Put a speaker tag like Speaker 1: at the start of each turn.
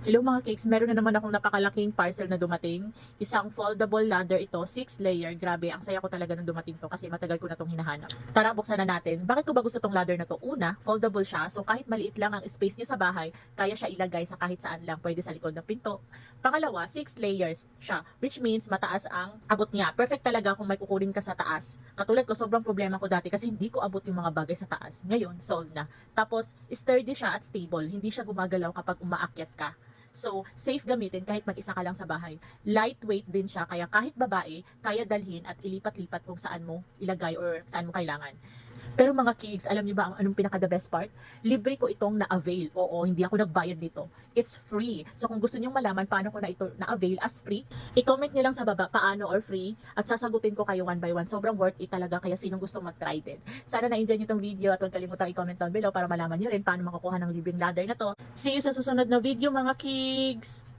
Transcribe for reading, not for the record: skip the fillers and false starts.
Speaker 1: Hello mga cakes, meron na naman akong napakalaking parcel na dumating. Isang foldable ladder ito, 6 layer. Grabe, ang saya ko talaga nung dumating to kasi matagal ko na itong hinahanap. Tara, buksan na natin. Bakit ko ba gusto tong ladder na to? Una, foldable siya. So kahit maliit lang ang space niyo sa bahay, kaya siya ilagay sa kahit saan lang. Pwede sa likod ng pinto. Pangalawa, 6 layers siya, which means mataas ang abot niya. Perfect talaga kung may kukunin ka sa taas. Katulad ko, sobrang problema ko dati kasi hindi ko abot yung mga bagay sa taas. Ngayon, solve na. Tapos, sturdy siya at stable. Hindi siya gumagalaw kapag umaakyat ka. So, safe gamitin kahit mag-isa ka lang sa bahay. Lightweight din siya, kaya kahit babae, kaya dalhin at ilipat-lipat kung saan mo ilagay or saan mo kailangan. Pero mga kids, alam niyo ba ang anong pinaka the best part? Libre ko itong na-avail. Oo, hindi ako nagbayad nito. It's free. So kung gusto niyo malaman paano ko na ito na-avail as free, i-comment niyo lang sa baba paano or free at sasagutin ko kayo one by one. Sobrang worth it talaga kaya sinong gusto mag-try din. Sana na-enjoy niyo itong video at huwag kalimutang i-comment down below para malaman niyo rin paano makukuha ng libreng ladder na to. See you sa susunod na video mga kids!